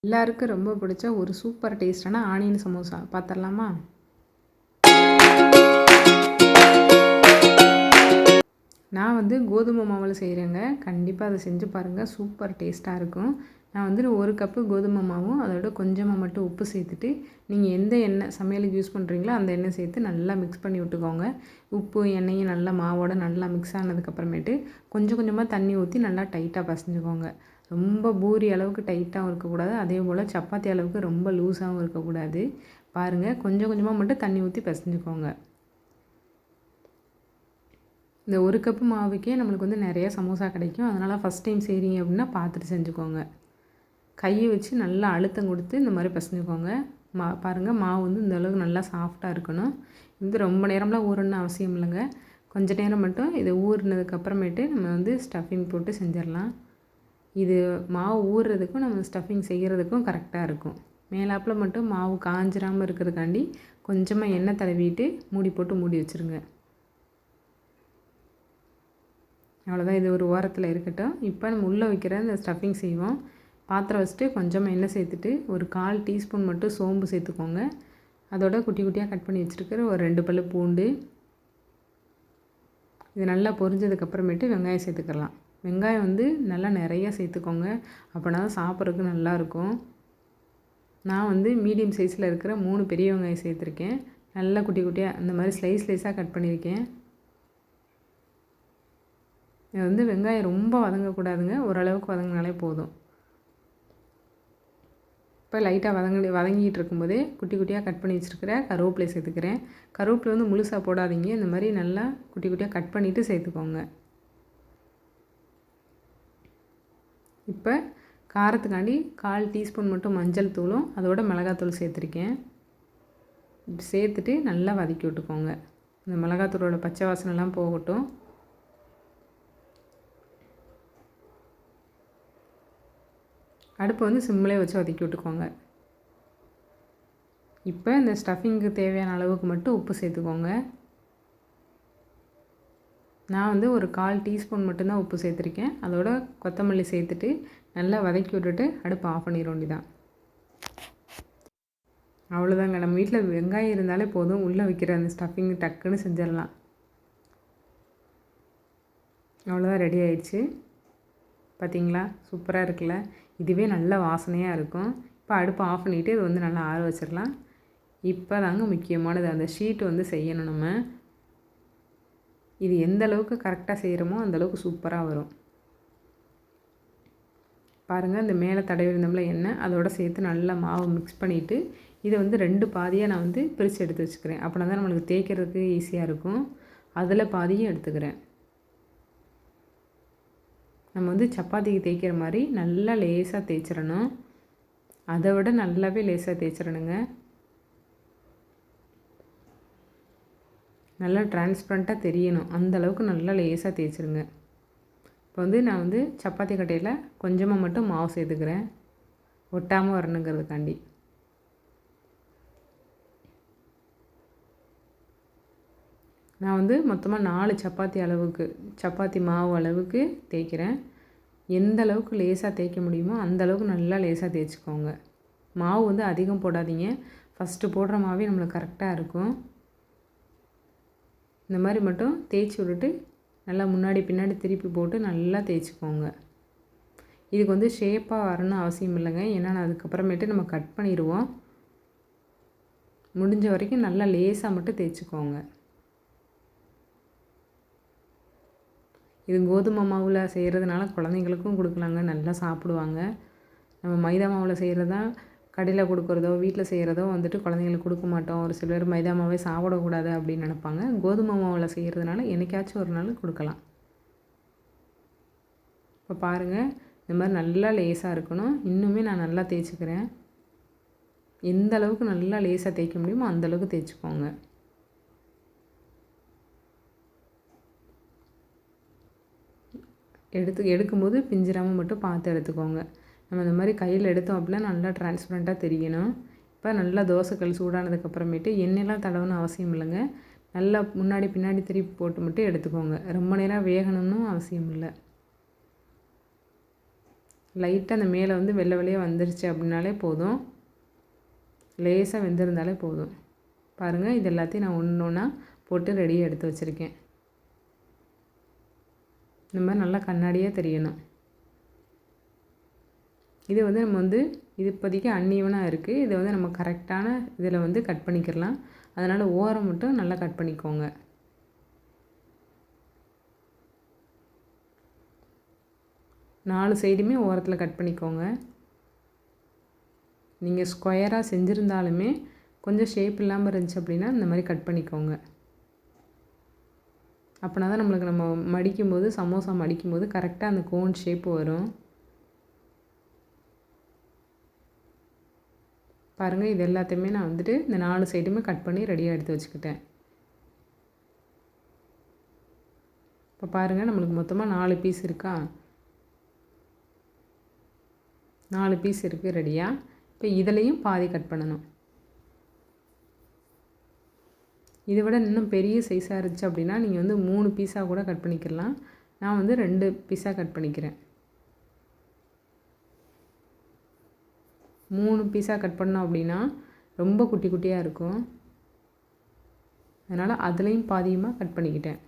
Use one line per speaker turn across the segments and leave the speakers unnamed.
எல்லாருக்கும் ரொம்ப பிடிச்ச ஒரு சூப்பர் டேஸ்டான ஆனியன் சமோசா பார்த்துடலாமா? நான் கோதுமை மாவில் செய்கிறேங்க. கண்டிப்பாக அதை செஞ்சு பாருங்கள், சூப்பர் டேஸ்ட்டாக இருக்கும். நான் ஒரு கப்பு கோதுமை மாவும் அதோட கொஞ்சமாக மட்டும் உப்பு சேர்த்துட்டு, நீங்கள் எந்த எண்ணெய் சமையலுக்கு யூஸ் பண்ணுறீங்களோ அந்த எண்ணெய் சேர்த்து நல்லா மிக்ஸ் பண்ணி விட்டுக்கோங்க. உப்பு எண்ணெயும் நல்லா மாவோட நல்லா மிக்ஸ் ஆனதுக்கப்புறமேட்டு கொஞ்சம் கொஞ்சமாக தண்ணி ஊற்றி நல்லா டைட்டாக பசைஞ்சுக்கோங்க. ரொம்ப பூரி அளவுக்கு டைட்டாகவும் இருக்கக்கூடாது, அதே போல் சப்பாத்தி அளவுக்கு ரொம்ப லூஸாகவும் இருக்கக்கூடாது. பாருங்கள், கொஞ்சம் கொஞ்சமாக மட்டும் தண்ணி ஊற்றி பசைஞ்சுக்கோங்க. இந்த ஒரு கப்பு மாவுக்கே நம்மளுக்கு நிறைய சமோசா கிடைக்கும். அதனால் ஃபஸ்ட் டைம் செய்கிறீங்க அப்படின்னா பார்த்துட்டு செஞ்சுக்கோங்க. கையை வச்சு நல்லா அழுத்தம் கொடுத்து இந்த மாதிரி பசைஞ்சுக்கோங்க. பாருங்கள், மாவு இந்த அளவுக்கு நல்லா சாஃப்டாக இருக்கணும். ரொம்ப நேரம்லாம் ஊறணும்னு அவசியம் இல்லைங்க. கொஞ்சம் நேரம் மட்டும் இதை ஊறினதுக்கப்புறமேட்டு நம்ம ஸ்டஃபிங் போட்டு செஞ்சிடலாம். இது மாவு ஊறுறதுக்கும் நம்ம ஸ்டஃபிங் செய்கிறதுக்கும் கரெக்டாக இருக்கும். மேலாப்பில் மட்டும் மாவு காஞ்சிராமல் இருக்கிறதுக்காண்டி கொஞ்சமாக எண்ணெய் தடவிட்டு மூடி போட்டு மூடி வச்சுருங்க. அவ்வளோதான், இது ஒரு ஓரத்தில் இருக்கட்டும். இப்போ நம்ம உள்ளே வைக்கிற இந்த ஸ்டஃபிங் செய்வோம். பாத்திரம் வச்சுட்டு கொஞ்சமாக எண்ணெய் சேர்த்துட்டு ஒரு 1/4 டீஸ்பூன் மட்டும் சோம்பு சேர்த்துக்கோங்க. அதோட குட்டி குட்டியாக கட் பண்ணி வச்சுருக்கிற ஒரு 2 பல்லு பூண்டு. இது நல்லா பொரிஞ்சதுக்கப்புறமேட்டு வெங்காயம் சேர்த்துக்கலாம். வெங்காயம் நல்லா நிறையா சேர்த்துக்கோங்க, அப்படின்னா தான் சாப்பிட்றதுக்கு நல்லாயிருக்கும். நான் மீடியம் சைஸில் இருக்கிற 3 பெரிய வெங்காயம் சேர்த்துருக்கேன். நல்லா குட்டி குட்டியாக இந்த மாதிரி ஸ்லைஸாக கட் பண்ணியிருக்கேன். இது வெங்காயம் ரொம்ப வதங்கக்கூடாதுங்க, ஓரளவுக்கு வதங்கினாலே போதும். இப்போ லைட்டாக வதங்கிட்டு இருக்கும்போதே குட்டி குட்டியாக கட் பண்ணி வச்சுருக்கிற கருவேப்பிலை சேர்த்துக்கிறேன். கருவேப்பிலை முழுசாக போடாதீங்க, இந்த மாதிரி நல்லா குட்டி குட்டியாக கட் பண்ணிவிட்டு சேர்த்துக்கோங்க. இப்போ காரத்துக்காண்டி 1/4 டீஸ்பூன் மட்டும் மஞ்சள் தூளும் அதோட மிளகாத்தூள் சேர்த்துருக்கேன். சேர்த்துட்டு நல்லா வதக்கி விட்டுக்கோங்க. இந்த மிளகாத்தூளோட பச்சை வாசனைலாம் போகட்டும். அடுப்பு சிம்மிலே வச்சு வதக்கி விட்டுக்கோங்க. இப்போ இந்த ஸ்டஃபிங்க்கு தேவையான அளவுக்கு மட்டும் உப்பு சேர்த்துக்கோங்க. நான் ஒரு 1/4 டீஸ்பூன் மட்டும்தான் உப்பு சேர்த்துருக்கேன். அதோட கொத்தமல்லி சேர்த்துட்டு நல்லா வதக்கி விட்டுட்டு அடுப்பு ஆஃப் பண்ணிட வேண்டியதான். அவ்வளோதாங்க, நம்ம வீட்டில் வெங்காயம் இருந்தாலே போதும், உள்ளே வைக்கிற அந்த ஸ்டஃபிங் டக்குன்னு செஞ்சிடலாம். அவ்வளோதான், ரெடி ஆயிடுச்சு. பார்த்திங்களா, சூப்பராக இருக்குல்ல? இதுவே நல்ல வாசனையாக இருக்கும். இப்போ அடுப்பு ஆஃப் பண்ணிவிட்டு இது நல்லா ஆற வச்சிடலாம். இப்போ தாங்க முக்கியமானது, அந்த ஷீட்டு செய்யணும் நம்ம. இது எந்த அளவுக்கு கரெக்டாக செய்கிறோமோ அந்தளவுக்கு சூப்பராக வரும். பாருங்கள், இந்த மேலே தடவி இருந்தோம்ல எண்ணெய், அதோடு சேர்த்து நல்லா மாவு மிக்ஸ் பண்ணிவிட்டு இதை 2 பாதியாக நான் பிரித்து எடுத்து வச்சுக்கிறேன். அப்படின்னா தான் நம்மளுக்கு தேய்க்கிறதுக்கு ஈஸியாக இருக்கும். அதில் பாதியும் எடுத்துக்கிறேன். நம்ம சப்பாத்திக்கு தேய்க்கிற மாதிரி நல்லா லேசாக தேய்ச்சிடணும். அதை விட நல்லாவே லேசாக தேய்ச்சிடணுங்க. நல்லா டிரான்ஸ்பரண்ட்டாக தெரியணும், அந்தளவுக்கு நல்லா லேசாக தேய்ச்சிருங்க. இப்போ நான் சப்பாத்தி கட்டையில் கொஞ்சமாக மட்டும் மாவு சேர்த்துக்கிறேன், ஒட்டாமல் வரணுங்கிறதுக்காண்டி. நான் மொத்தமாக 4 சப்பாத்தி மாவு அளவுக்கு தேய்க்கிறேன். எந்த அளவுக்கு லேசாக தேய்க்க முடியுமோ அந்தளவுக்கு நல்லா லேசாக தேய்ச்சிக்கோங்க. மாவு அதிகம் போடாதீங்க, ஃபஸ்ட்டு போடுற மாவே நம்மளுக்கு கரெக்டாக இருக்கும். இந்த மாதிரி மட்டும் தேய்ச்சி விட்டுட்டு நல்லா முன்னாடி பின்னாடி திருப்பி போட்டு நல்லா தேய்ச்சிக்கோங்க. இதுக்கு ஷேப்பாக வரணும்னு அவசியம் இல்லைங்க, ஏன்னா அதுக்கப்புறமேட்டு நம்ம கட் பண்ணிடுவோம். முடிஞ்ச வரைக்கும் நல்லா லேசாக மட்டும் தேய்ச்சிக்கோங்க. இது கோதுமை மாவில் செய்கிறதுனால குழந்தைங்களுக்கும் கொடுக்கலாங்க, நல்லா சாப்பிடுவாங்க. நம்ம மைதா மாவில் செய்கிறதா கடையில் கொடுக்குறதோ வீட்டில் செய்கிறதோ குழந்தைங்களுக்கு கொடுக்க மாட்டோம். ஒரு சில பேர் மைதா மாவே சாப்பிடக்கூடாது அப்படின்னு நினப்பாங்க. கோதுமை மாவில் செய்கிறதுனால என்றைக்காச்சும் ஒரு நாள் கொடுக்கலாம். இப்போ பாருங்கள், இந்த மாதிரி நல்லா லேசாக இருக்கணும். இன்னுமே நான் நல்லா தேய்ச்சிக்கிறேன். எந்த அளவுக்கு நல்லா லேசாக தேய்க்க முடியுமோ அந்தளவுக்கு தேய்ச்சிக்கோங்க. எடுக்கும்போது பிஞ்சிராமல் மட்டும் பார்த்து எடுத்துக்கோங்க. நம்ம இந்த மாதிரி கையில் எடுத்தோம் அப்படின்னா நல்லா டிரான்ஸ்பரண்ட்டாக தெரியணும். இப்போ நல்லா தோசைக்கல் சூடானதுக்கப்புறமேட்டு எண்ணெயெலாம் தடவணும் அவசியம் இல்லைங்க, நல்லா முன்னாடி பின்னாடி திருப்பி போட்டு மட்டும் எடுத்துக்கோங்க. ரொம்ப நேரம் வேகணும்னு அவசியம் இல்லை. லைட்டாக அந்த மேலே வந்து வெள்ளை வெள்ளையாக வந்துருச்சு அப்படின்னாலே போதும். லேசாக வெந்திருந்தாலே போதும். பாருங்கள், இது எல்லாத்தையும் நான் ஒன்று ஒன்றா போட்டு ரெடியாக எடுத்து வச்சுருக்கேன். இந்த மாதிரி நல்லா கண்ணாடியாக தெரியணும். இது வந்து நம்ம வந்து இது இப்போதைக்கு அன்ஈவனாக இருக்குது. இதை வந்து நம்ம கரெக்டான இதில் வந்து கட் பண்ணிக்கிறலாம். அதனால் ஓரம் மட்டும் நல்லா கட் பண்ணிக்கோங்க. நாலு சைடுமே ஓரத்தில் கட் பண்ணிக்கோங்க. நீங்கள் ஸ்கொயராக செஞ்சுருந்தாலுமே கொஞ்சம் ஷேப் இல்லாமல் இருந்துச்சு அப்படின்னா இந்த மாதிரி கட் பண்ணிக்கோங்க. அப்படின்னா தான் நம்மளுக்கு நம்ம மடிக்கும்போது, சமோசா மடிக்கும்போது கரெக்டாக அந்த கோன் ஷேப் வரும். பாருங்கள், இது எல்லாத்தையுமே நான் வந்துட்டு இந்த 4 சைடுமே கட் பண்ணி ரெடியாக எடுத்து வச்சுக்கிட்டேன். இப்போ பாருங்கள், நம்மளுக்கு மொத்தமாக 4 பீஸ் இருக்கா? 4 பீஸ் இருக்குது ரெடியாக. இப்போ இதுலேயும் பாதி கட் பண்ணணும். இதை விட இன்னும் பெரிய சைஸாக இருந்துச்சு அப்படின்னா நீங்கள் வந்து 3 பீஸாக கூட கட் பண்ணிக்கலாம். நான் வந்து 2 பீஸாக கட் பண்ணிக்கிறேன். 3 பீஸாக கட் பண்ணோம் அப்படின்னா ரொம்ப குட்டி குட்டியாக இருக்கும். அதனால் அதுலேயும் பாதியமாக கட் பண்ணிக்கிட்டேன்.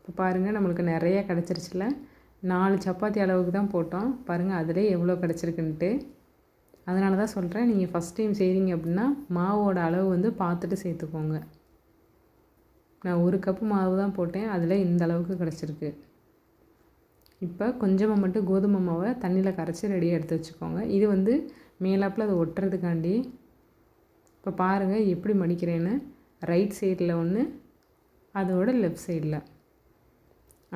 இப்போ பாருங்கள், நம்மளுக்கு நிறைய கிடச்சிருச்சுல. 4 சப்பாத்தி அளவுக்கு தான் போட்டோம். பாருங்கள், அதிலே எவ்வளோ கிடச்சிருக்குன்ட்டு. அதனால தான் சொல்கிறேன், நீங்கள் ஃபஸ்ட் டைம் செய்கிறீங்க அப்படின்னா மாவோட அளவு வந்து பார்த்துட்டு சேர்த்துக்கோங்க. நான் 1 கப்பு மாவு தான் போட்டேன், அதில் இந்த அளவுக்கு கிடச்சிருக்கு. இப்போ கொஞ்சமாக மட்டும் கோதுமை மாவை தண்ணியில் கரைச்சி ரெடியாக எடுத்து வச்சுக்கோங்க. இது வந்து மேலாப்பில் அதை ஒட்டுறதுக்காண்டி. இப்போ பாருங்கள் எப்படி மடிக்கிறேன்னு. ரைட் சைடில் ஒன்று, அதோட லெஃப்ட் சைடில்.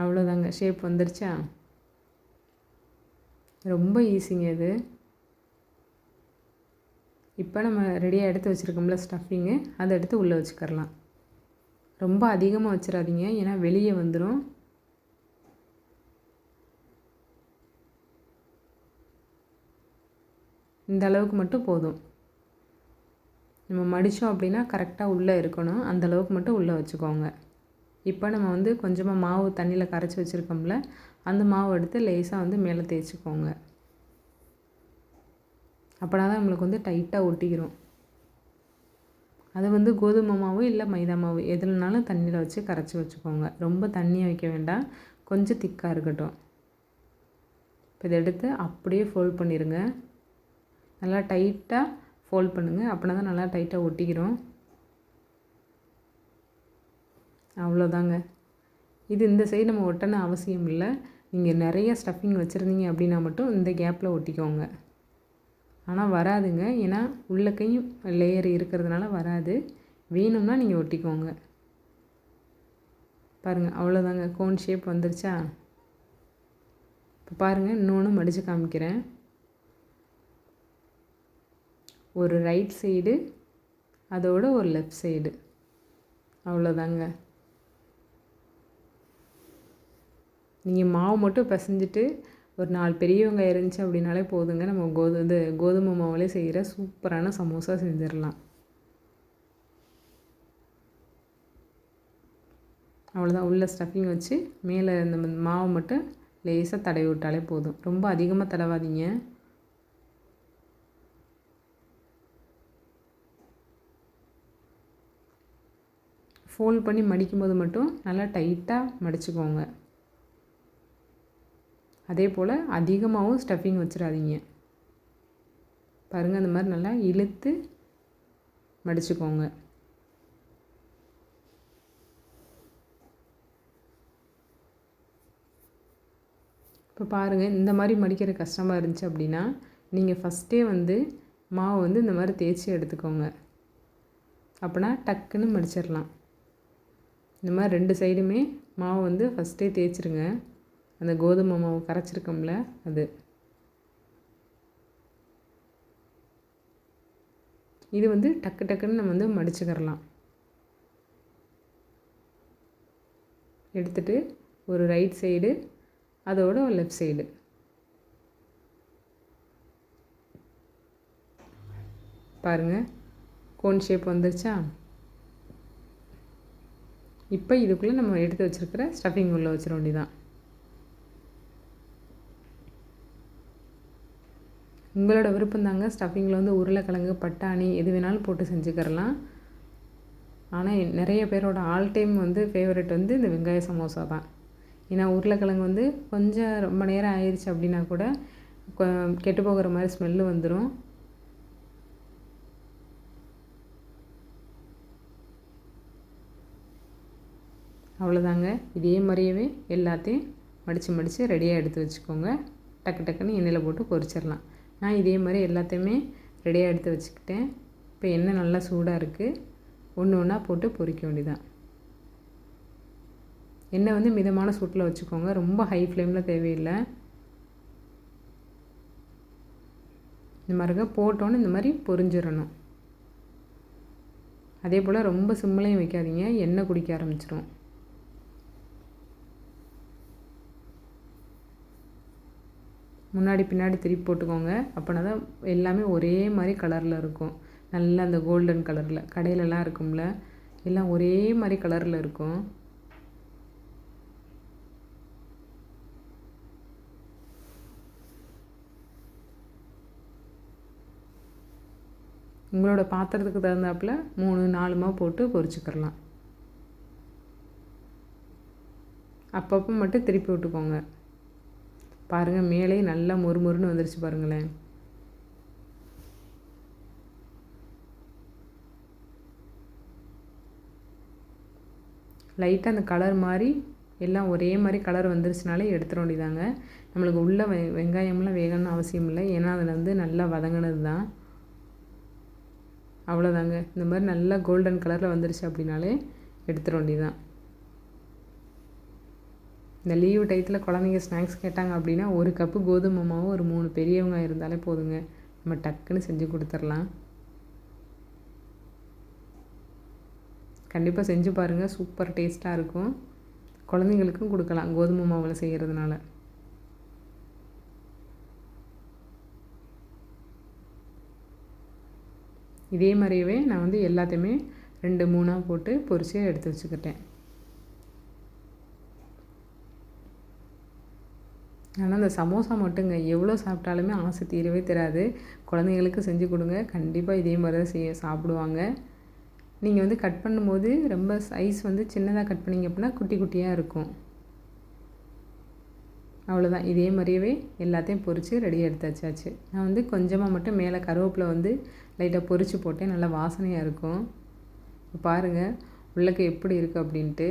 அவ்வளோதாங்க, ஷேப் வந்துருச்சா? ரொம்ப ஈஸிங்க இது. இப்போ நம்ம ரெடியாக எடுத்து வச்சுருக்கோம்ல ஸ்டஃபிங்கு, அதை எடுத்து உள்ளே வச்சுக்கிறலாம். ரொம்ப அதிகமாக வச்சிடாதீங்க, ஏன்னா வெளியே வந்துடும். இந்த அளவுக்கு மட்டும் போதும். நம்ம மடித்தோம் அப்படின்னா கரெக்டாக உள்ளே இருக்கணும். அந்த அளவுக்கு மட்டும் உள்ளே வச்சுக்கோங்க. இப்போ நம்ம வந்து கொஞ்சமாக மாவு தண்ணியில் கரைச்சி வச்சுருக்கோம்ல, அந்த மாவு எடுத்து லேசாக வந்து மேலே தேய்ச்சிக்கோங்க. அப்படின்னா தான் நம்மளுக்கு வந்து டைட்டாக ஒட்டிக்கிறோம். அது வந்து கோதுமை மாவு இல்லை மைதா மாவு எதுலனாலும் தண்ணியில் வச்சு கரைச்சி வச்சுக்கோங்க. ரொம்ப தண்ணியாக வைக்க வேண்டாம், கொஞ்சம் திக்காக இருக்கட்டும். இப்போ இதை எடுத்து அப்படியே ஃபோல்ட் பண்ணிடுங்க. நல்லா டைட்டாக ஃபோல்ட் பண்ணுங்கள், அப்படின்னா தான் நல்லா டைட்டாக ஒட்டிக்கிறோம். அவ்வளோதாங்க. இது இந்த சைடு நம்ம ஒட்டணும் அவசியம் இல்லை. நீங்கள் நிறைய ஸ்டஃபிங் வச்சுருந்தீங்க அப்படின்னா மட்டும் இந்த கேப்பில் ஒட்டிக்கோங்க. ஆனால் வராதுங்க, ஏன்னா உள்ளக்கையும் லேயர் இருக்கிறதுனால வராது. வேணும்னா நீங்கள் ஒட்டிக்கோங்க. பாருங்கள், அவ்வளோதாங்க, கோன் ஷேப் வந்துருச்சா? இப்போ பாருங்கள், இன்னொன்று மடித்து காமிக்கிறேன். ஒரு ரைட் சைடு, அதோட ஒரு லெஃப்ட் சைடு. அவ்வளோதாங்க. நீங்கள் மாவு மட்டும் பிசைஞ்சிட்டு ஒரு 4 பெரிய வெங்காயம் இருந்துச்சு அப்படின்னாலே போதுங்க. நம்ம கோதுமை மாவுலேயே செய்கிற சூப்பரான சமோசா செஞ்சிடலாம். அவ்வளோதான். உள்ள ஸ்டஃபிங் வச்சு மேலே இந்த மாவு மட்டும் லேசாக தடவி விட்டாலே போதும். ரொம்ப அதிகமாக தடவாதீங்க. ஃபோல்ட் பண்ணி மடிக்கும்போது மட்டும் நல்லா டைட்டாக மடிச்சுக்கோங்க. அதே போல் அதிகமாகவும் ஸ்டஃபிங் வச்சிடாதீங்க. பாருங்கள், அந்த மாதிரி நல்லா இழுத்து மடிச்சுக்கோங்க. இப்போ பாருங்கள், இந்த மாதிரி மடிக்கிற கஷ்டமாக இருந்துச்சு அப்படின்னா நீங்கள் ஃபஸ்ட்டே வந்து மாவு வந்து இந்த மாதிரி தேய்ச்சி எடுத்துக்கோங்க. அப்படின்னா டக்குன்னு மடிச்சிடலாம். இந்த மாதிரி 2 சைடுமே மாவு வந்து ஃபஸ்ட்டே தேய்ச்சிருங்க. அந்த கோதுமை மாவு கரைச்சிருக்கோம்ல அது. இது வந்து டக்கு டக்குன்னு நம்ம வந்து மடிச்சுக்கிறலாம். எடுத்துகிட்டு ஒரு ரைட் சைடு, அதோட ஒரு லெஃப்ட் சைடு. பாருங்கள், கோன் ஷேப் வந்துருச்சா? இப்போ இதுக்குள்ளே நம்ம எடுத்து வச்சுருக்கிற ஸ்டஃபிங் உள்ளே வச்சிட வேண்டியதான். உங்களோட விருப்பம் தாங்க. ஸ்டஃபிங்கில் வந்து உருளைக்கிழங்கு, பட்டாணி எது வேணாலும் போட்டு செஞ்சுக்கிறலாம். ஆனால் நிறைய பேரோட ஆல் டைம் வந்து ஃபேவரெட் வந்து இந்த வெங்காய சமோசா தான். ஏன்னா உருளைக்கிழங்கு வந்து கொஞ்சம் ரொம்ப நேரம் ஆயிடுச்சு அப்படின்னா கூட கெட்டு போகிற மாதிரி ஸ்மெல்லு வந்துடும். அவ்வளோதாங்க. இதே மாதிரியவே எல்லாத்தையும் மடித்து ரெடியாக எடுத்து வச்சுக்கோங்க. டக்கு டக்குன்னு எண்ணெயில் போட்டு பொரிச்சிடலாம். நான் இதே மாதிரி எல்லாத்தையுமே ரெடியாக எடுத்து வச்சுக்கிட்டேன். இப்போ எண்ணெய் நல்லா சூடாக இருக்குது. ஒன்று ஒன்றா போட்டு பொரிக்க வேண்டியதான். எண்ணெய் வந்து மிதமான சூட்டில் வச்சுக்கோங்க. ரொம்ப ஹை ஃப்ளேமில் தேவையில்லை. இந்த மாதிரிங்க போட்டோன்னு இந்த மாதிரி பொரிஞ்சிடணும். அதே போல் ரொம்ப சிம்மிலையும் வைக்காதீங்க, எண்ணெய் குடிக்க ஆரம்பிச்சிடும். முன்னாடி பின்னாடி திருப்பி போட்டுக்கோங்க. அப்போனா தான் எல்லாமே ஒரே மாதிரி கலரில் இருக்கும். நல்லா அந்த கோல்டன் கலரில் கடையிலலாம் இருக்கும்ல, எல்லாம் ஒரே மாதிரி கலரில் இருக்கும். உங்களோட பாத்திரத்துக்கு தகுந்தாப்புல 3-4 போட்டு பொரிச்சுக்கிறலாம். அப்பப்போ மட்டும் திருப்பி விட்டுக்கோங்க. பாருங்கள், மேலே நல்லா மொறுமொறுன்னு வந்துருச்சு பாருங்களேன். லைட்டாக அந்த கலர் மாதிரி எல்லாம் ஒரே மாதிரி கலர் வந்துருச்சுனாலே எடுத்துட வேண்டியதாங்க. நம்மளுக்கு உள்ள வெங்காயம்லாம் வேகணும்னு அவசியம் இல்லை. ஏன்னா அதில் வந்து நல்லா வதங்கினது தான். அவ்வளோதாங்க. இந்த மாதிரி நல்லா கோல்டன் கலரில் வந்துருச்சு அப்படின்னாலே எடுத்துட வேண்டியதான். இந்த லீவு டயத்தில் குழந்தைங்க ஸ்நாக்ஸ் கேட்டாங்க அப்படின்னா 1 கப்பு கோதுமை மாவு, ஒரு 3 பெரிய வெங்காயம் இருந்தாலே போதுங்க. நம்ம டக்குன்னு செஞ்சு கொடுத்துடலாம். கண்டிப்பாக செஞ்சு பாருங்கள், சூப்பர் டேஸ்ட்டாக இருக்கும். குழந்தைங்களுக்கும் கொடுக்கலாம் கோதுமை மாவில் செய்கிறதுனால. இதே மாதிரியவே நான் வந்து எல்லாத்தையுமே 2-3 போட்டு பொரிச்சு எடுத்து வச்சுக்கிட்டேன். ஆனால் இந்த சமோசா மட்டுங்க எவ்வளோ சாப்பிட்டாலுமே ஆசை தீரவே தராது. குழந்தைங்களுக்கு செஞ்சு கொடுங்க, கண்டிப்பாக இதே மாதிரி தான் சாப்பிடுவாங்க. நீங்கள் வந்து கட் பண்ணும்போது ரொம்ப சைஸ் வந்து சின்னதாக கட் பண்ணிங்க அப்படின்னா குட்டி குட்டியாக இருக்கும். அவ்வளோதான். இதே மாதிரியவே எல்லாத்தையும் பொரித்து ரெடியாக எடுத்து வச்சாச்சு. நான் வந்து கொஞ்சமாக மட்டும் மேலே கருவேப்பிலை வந்து லைட்டாக பொரித்து போட்டேன், நல்லா வாசனையாக இருக்கும். இப்போ பாருங்கள் உள்ளக்க எப்படி இருக்குது அப்படின்ட்டு.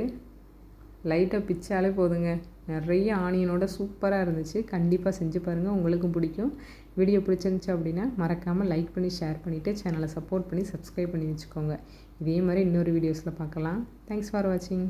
லைட்டாக பிச்சாலே போதுங்க, நிறைய ஆனியனோட சூப்பராக இருந்துச்சு. கண்டிப்பாக செஞ்சு பாருங்கள், உங்களுக்கும் பிடிக்கும். வீடியோ பிடிச்சிருந்துச்சு அப்படின்னா மறக்காமல் லைக் பண்ணி ஷேர் பண்ணிவிட்டு சேனலை சப்போர்ட் பண்ணி சப்ஸ்கிரைப் பண்ணி வச்சுக்கோங்க. இதே மாதிரி இன்னொரு வீடியோஸில் பார்க்கலாம். தேங்க்ஸ் ஃபார் வாட்சிங்.